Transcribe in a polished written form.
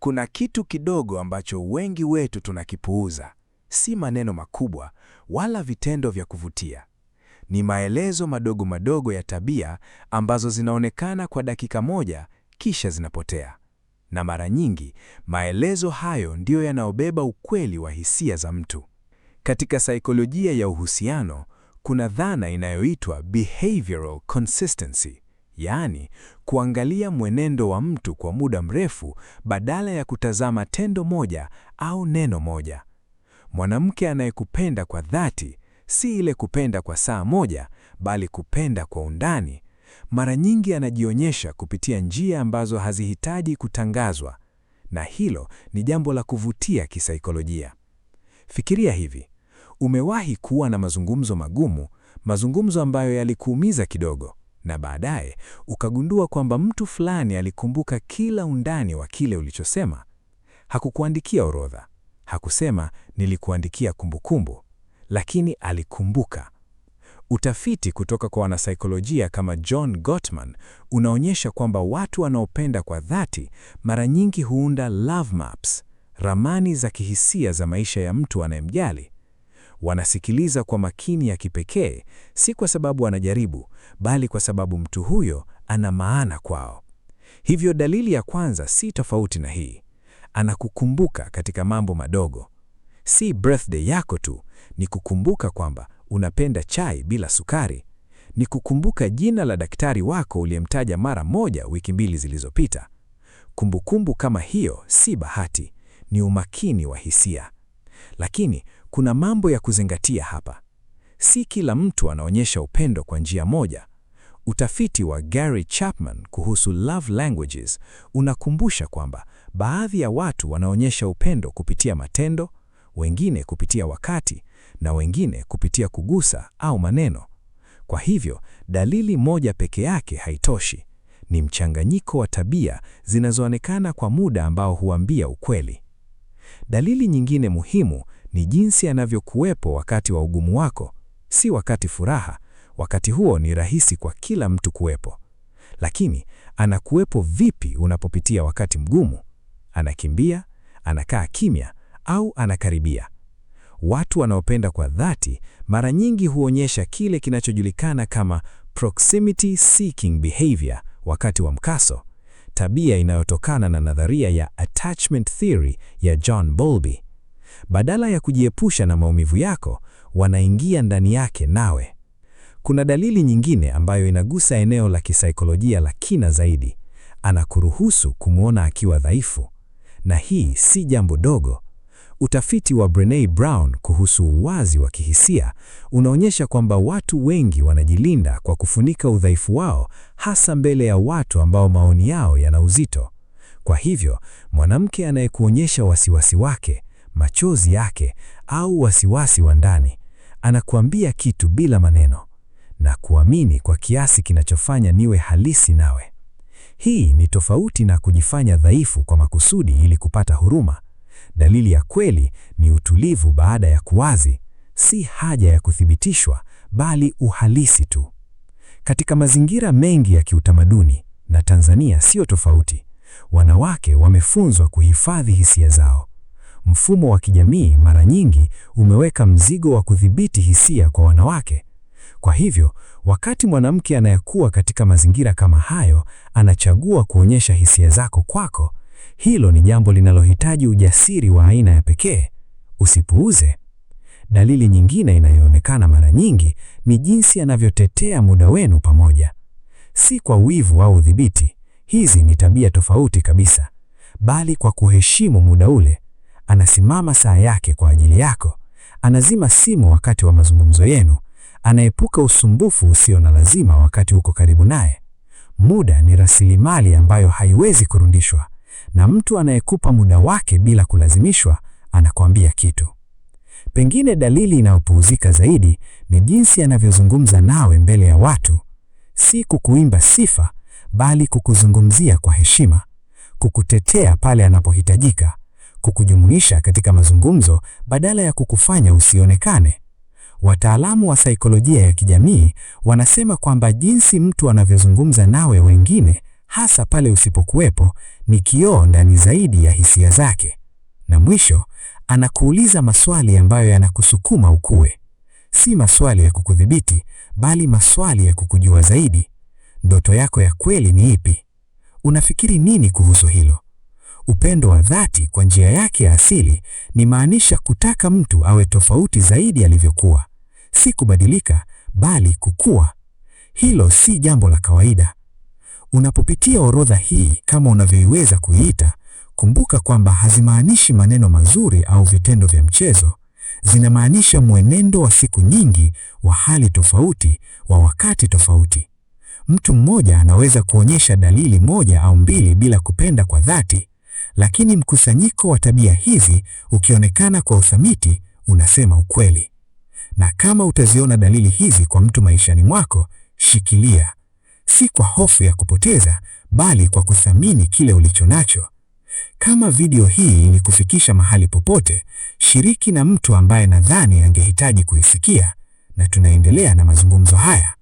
Kuna kitu kidogo ambacho wengi wetu tunakipuuza. Si maneno makubwa wala vitendo vya kuvutia. Ni maelezo madogo madogo ya tabia ambazo zinaonekana kwa dakika moja kisha zinapotea. Na mara nyingi, maelezo hayo ndiyo yanaobeba ukweli wa hisia za mtu. Katika saikolojia ya uhusiano, kuna dhana inayoitwa behavioral consistency, yaani kuangalia mwenendo wa mtu kwa muda mrefu badala ya kutazama tendo moja au neno moja. Mwanamke anayekupenda kwa dhati, si ile kupenda kwa saa moja, bali kupenda kwa undani. Mara nyingi anajionyesha kupitia njia ambazo hazihitaji kutangazwa, na hilo ni jambo la kuvutia kisaikolojia. Fikiria hivi, umewahi kuwa na mazungumzo magumu, mazungumzo ambayo yalikuumiza kidogo, na baadaye ukagundua kwamba mtu fulani alikumbuka kila undani wa kile ulichosema. Hakukuandikia orodha, hakusema nilikuandikia kumbukumbu, lakini alikumbuka. Utafiti kutoka kwa wanasaikolojia kama John Gottman unaonyesha kwamba watu wanaopenda kwa dhati mara nyingi huunda love maps, ramani za kihisia za maisha ya mtu anayemjali. Wanasikiliza kwa makini ya kipekee, si kwa sababu wanajaribu, bali kwa sababu mtu huyo ana maana kwao. Hivyo dalili ya kwanza si tofauti na hii. Anakukumbuka katika mambo madogo. Si birthday yako tu, ni kukumbuka kwamba unapenda chai bila sukari. Ni kukumbuka jina la daktari wako uliyemtaja mara moja wiki 2 zilizopita. Kumbukumbu kama hiyo si bahati, ni umakini wa hisia. Lakini kuna mambo ya kuzingatia hapa. Si kila mtu anaonyesha upendo kwa njia moja. Utafiti wa Gary Chapman kuhusu love languages unakumbusha kwamba baadhi ya watu wanaonyesha upendo kupitia matendo, wengine kupitia wakati, na wengine kupitia kugusa au maneno. Kwa hivyo, dalili moja peke yake haitoshi. Ni mchanganyiko wa tabia zinazoonekana kwa muda ambao huambia ukweli. Dalili nyingine muhimu ni jinsi anavyokuwepo wakati wa ugumu wako, si wakati furaha. Wakati huo ni rahisi kwa kila mtu kuwepo. Lakini anakuwepo vipi unapopitia wakati mgumu? Anakimbia, anakaa kimya, au anakaribia? Watu wanaopenda kwa dhati mara nyingi huonyesha kile kinachojulikana kama proximity seeking behavior wakati wa mkaso, tabia inayotokana na nadharia ya attachment theory ya John Bowlby. Badala ya kujiepusha na maumivu yako, wanaingia ndani yake nawe. Kuna dalili nyingine ambayo inagusa eneo la kisaikolojia la kina zaidi. Anakuruhusu kumwona akiwa dhaifu. Na hii si jambo dogo. Utafiti wa Brené Brown kuhusu uwazi wa kihisia unaonyesha kwamba watu wengi wanajilinda kwa kufunika udhaifu wao, hasa mbele ya watu ambao maoni yao yana uzito. Kwa hivyo, mwanamke anayekuonyesha wasiwasi wake, machozi yake, au wasiwasi wa ndani, anakuambia kitu bila maneno, na kuamini kwa kiasi kinachofanya niwe halisi nawe. Hii ni tofauti na kujifanya dhaifu kwa makusudi ili kupata huruma. Dalili ya kweli ni utulivu baada ya kuwazi, si haja ya kuthibitishwa, bali uhalisi tu. Katika mazingira mengi ya kiutamaduni, na Tanzania sio tofauti, wanawake wamefunzwa kuhifadhi hisia zao. Mfumo wa kijamii mara nyingi umeweka mzigo wa kudhibiti hisia kwa wanawake. Kwa hivyo, wakati mwanamke anayekuwa katika mazingira kama hayo anachagua kuonyesha hisia zako kwako, hilo ni jambo linalohitaji ujasiri wa aina ya pekee. Usipuuze. Dalili nyingine inayoonekana mara nyingi ni jinsi anavyotetea muda wenu pamoja. Si kwa wivu au udhibiti, hizi ni tabia tofauti kabisa, bali kwa kuheshimu muda ule. Anasimama saa yake kwa ajili yako, anazima simu wakati wa mazungumzo yenu, anaepuka usumbufu usio na lazima wakati uko karibu naye. Muda ni rasilimali ambayo haiwezi kurudishwa, na mtu anayekupa muda wake bila kulazimishwa anakuambia kitu. Pengine dalili inayopuuzika zaidi ni jinsi anavyozungumza nawe mbele ya watu. Si kukuimba sifa, bali kukuzungumzia kwa heshima, kukutetea pale anapohitajika, kukujumuisha katika mazungumzo badala ya kukufanya usionekane. Wataalamu wa saikolojia ya kijamii wanasema kwamba jinsi mtu anavyozungumza nawe wengine hasa pale usipokuwepo, ni kioo ndani zaidi ya hisia zake. Na mwisho, anakuuliza maswali ambayo yanakusukuma ukue. Si maswali ya kukudhibiti, bali maswali ya kukujua zaidi. Ndoto yako ya kweli ni ipi? Unafikiri nini kuhusu hilo? Upendo wa dhati kwa njia yake ya asili ni maanisha kutaka mtu awe tofauti zaidi alivyokuwa. Si kubadilika, bali kukua. Hilo si jambo la kawaida. Unapopitia orodha hii kama unavyoiweza kuiita, kumbuka kwamba hazimaanishi maneno mazuri au vitendo vya mchezo. Zinamaanisha mwenendo wa siku nyingi, wa hali tofauti, wa wakati tofauti. Mtu mmoja anaweza kuonyesha dalili moja au mbili bila kupenda kwa dhati, lakini mkusanyiko wa tabia hizi ukionekana kwa uthabiti unasema ukweli. Na kama utaziona dalili hizi kwa mtu maishani mwako, shikilia. Si kwa hofu ya kupoteza, bali kwa kuthamini kile ulichonacho. Kama video hii ilikufikisha mahali popote, shiriki na mtu ambaye nadhani angehitaji kuisikia, na tunaendelea na mazungumzo haya.